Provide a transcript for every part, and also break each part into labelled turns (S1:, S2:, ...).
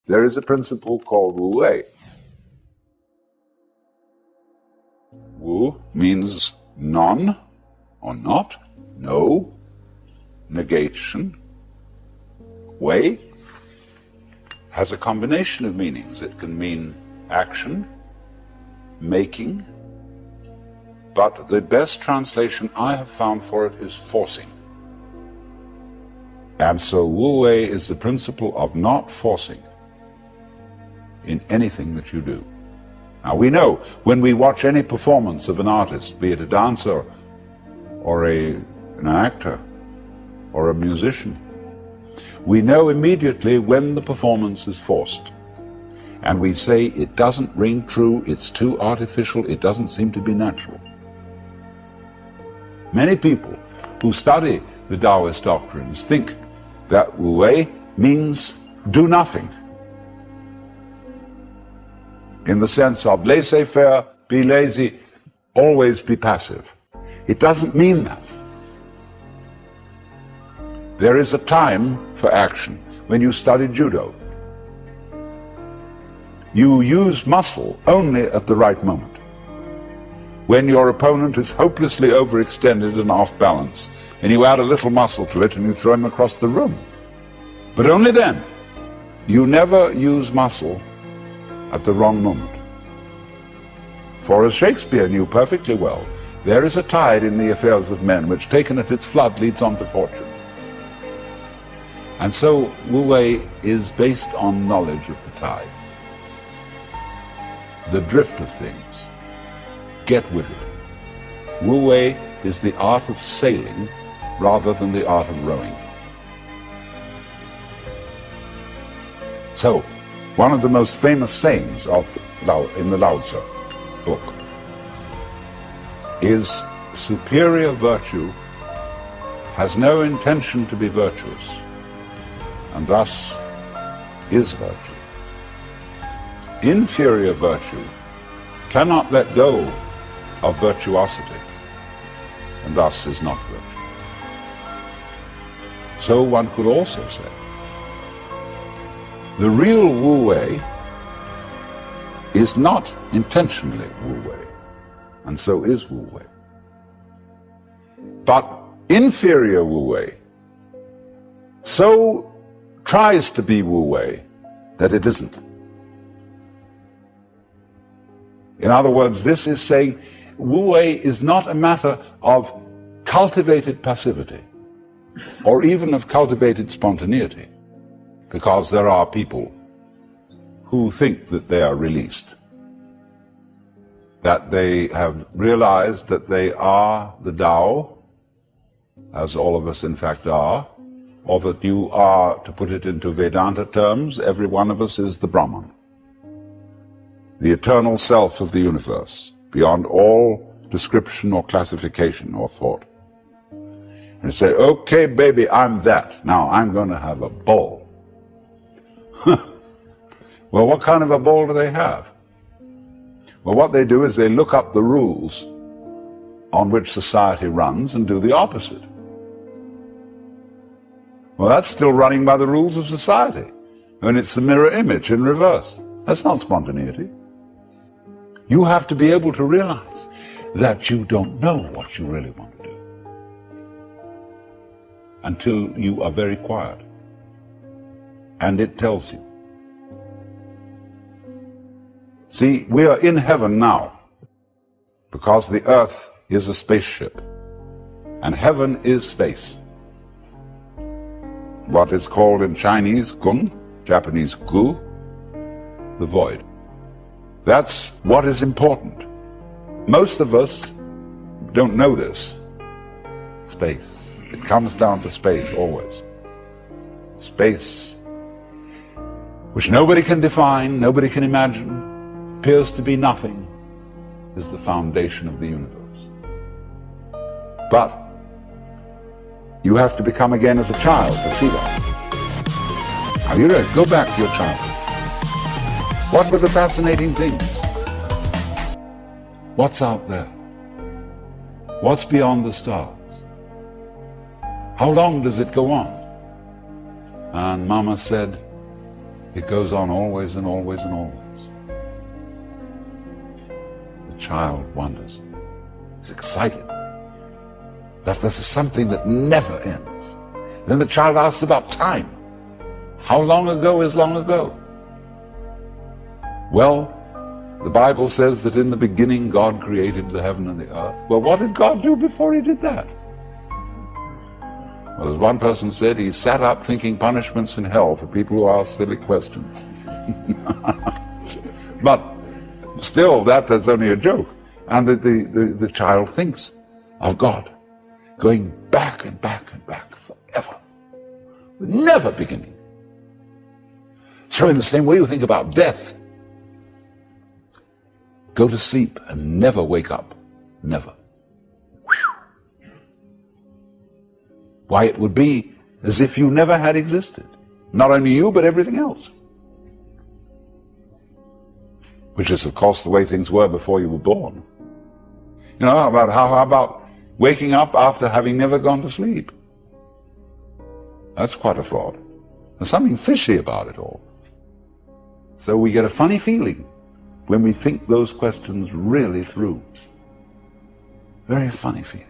S1: there is a principle called Wu Wei. Wu means none or not, no, negation. Wei has a combination of meanings. It can mean action, making, but the best translation I have found for it is forcing. And so Wu Wei is the principle of not forcing in anything that you do. Now we know when we watch any performance of an artist, be it a dancer or an actor or a musician, we know immediately when the performance is forced. And we say it doesn't ring true, it's too artificial, it doesn't seem to be natural. Many people who study the Taoist doctrines think that Wu Wei means do nothing, in the sense of laissez-faire, be lazy, always be passive. It doesn't mean that. There is a time for action. When you study judo, you use muscle only at the right moment. When your opponent is hopelessly overextended and off balance, and you add a little muscle to it and you throw him across the room. But only then. You never use muscle at the wrong moment. For as Shakespeare knew perfectly well, there is a tide in the affairs of men which, taken at its flood, leads on to fortune. And so Wu Wei is based on knowledge of the tide, the drift of things. Get with it. Wu Wei is the art of sailing rather than the art of rowing. So, one of the most famous sayings in the Lao Tzu book is, superior virtue has no intention to be virtuous, and thus is virtue. Inferior virtue cannot let go of virtuosity, and thus is not virtue. So one could also say, the real Wu Wei is not intentionally Wu Wei, and so is Wu Wei. But inferior Wu Wei so tries to be Wu Wei that it isn't. In other words, this is saying Wu Wei is not a matter of cultivated passivity or even of cultivated spontaneity, because there are people who think that they are released, that they have realized that they are the Tao, as all of us in fact are, or that you are, to put it into Vedanta terms, every one of us is the Brahman, the eternal self of the universe, beyond all description or classification or thought. And you say, okay, baby, I'm that. Now I'm going to have a ball. Well, what kind of a ball do they have? Well, what they do is they look up the rules on which society runs and do the opposite. Well, that's still running by the rules of society. And it's the mirror image in reverse. That's not spontaneity. You have to be able to realize that you don't know what you really want to do until you are very quiet and it tells you. See, we are in heaven now because the earth is a spaceship and heaven is space. What is called in Chinese Gun, Japanese Gu, the void. That's what is important. Most of us don't know this. Space. It comes down to space always. Space, which nobody can define, nobody can imagine, appears to be nothing, is the foundation of the universe. But you have to become again as a child to see that. Are you ready? Go back to your childhood. What were the fascinating things? What's out there? What's beyond the stars? How long does it go on? And Mama said, It goes on always and always and always. The child wonders. He's excited. That this is something that never ends. Then the child asks about time. How long ago is long ago? Well, the Bible says that in the beginning God created the heaven and the earth. Well, what did God do before he did that? Well, as one person said, he sat up thinking punishments in hell for people who ask silly questions. But still, that's only a joke. And the child thinks of God going back and back and back forever, never beginning. So in the same way you think about death, go to sleep and never wake up, never. Why, it would be as if you never had existed. Not only you, but everything else. Which is, of course, the way things were before you were born. You know, how about waking up after having never gone to sleep? That's quite a thought. There's something fishy about it all. So we get a funny feeling when we think those questions really through. Very funny feeling.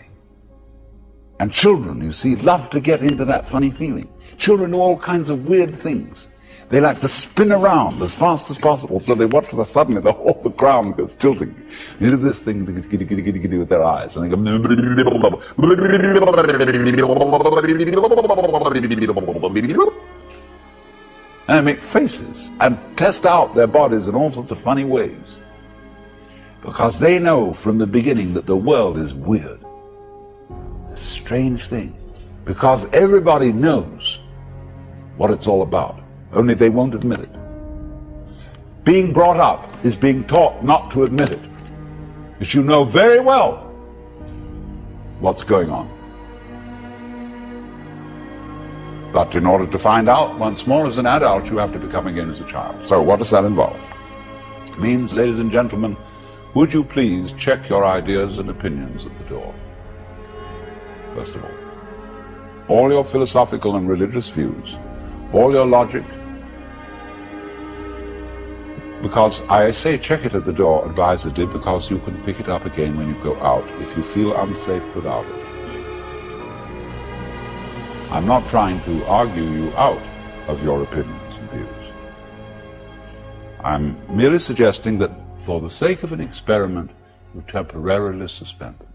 S1: And children, you see, love to get into that funny feeling. Children do all kinds of weird things. They like to spin around as fast as possible, so they watch suddenly the whole ground goes tilting. They do this thing with their eyes, and they go, and they make faces and test out their bodies in all sorts of funny ways. Because they know from the beginning that the world is weird. A strange thing. Because everybody knows what it's all about. Only they won't admit it. Being brought up is being taught not to admit it. Because you know very well what's going on. But in order to find out once more as an adult, you have to become again as a child. So what does that involve? It means, ladies and gentlemen, would you please check your ideas and opinions at the door? First of all your philosophical and religious views, all your logic, because I say check it at the door advisedly, because you can pick it up again when you go out if you feel unsafe without it. I'm not trying to argue you out of your opinions and views. I'm merely suggesting that for the sake of an experiment, you temporarily suspend them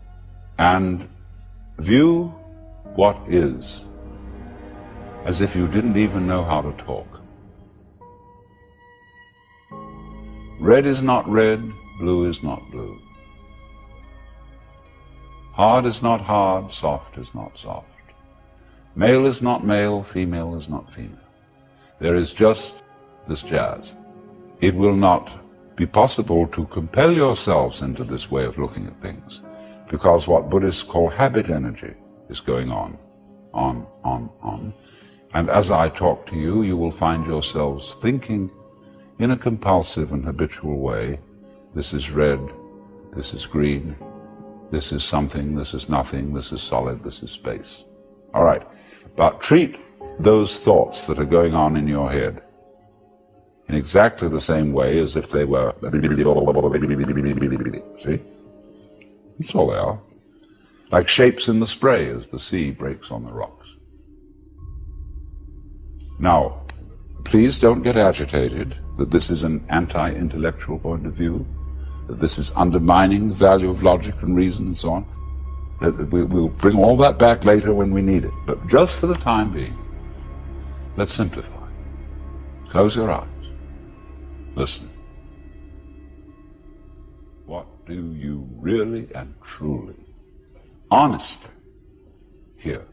S1: and view what is as if you didn't even know how to talk. Red is not red, blue is not blue. Hard is not hard, soft is not soft. Male is not male, female is not female. There is just this jazz. It will not be possible to compel yourselves into this way of looking at things, because what Buddhists call habit energy is going on. And as I talk to you, you will find yourselves thinking in a compulsive and habitual way, this is red, this is green, this is something, this is nothing, this is solid, this is space. All right, but treat those thoughts that are going on in your head in exactly the same way as if they were, see? That's all they are. Like shapes in the spray as the sea breaks on the rocks. Now, please don't get agitated that this is an anti-intellectual point of view, that this is undermining the value of logic and reason and so on. We'll bring all that back later when we need it. But just for the time being, let's simplify. Close your eyes. Listen. What do you really and truly, honestly hear?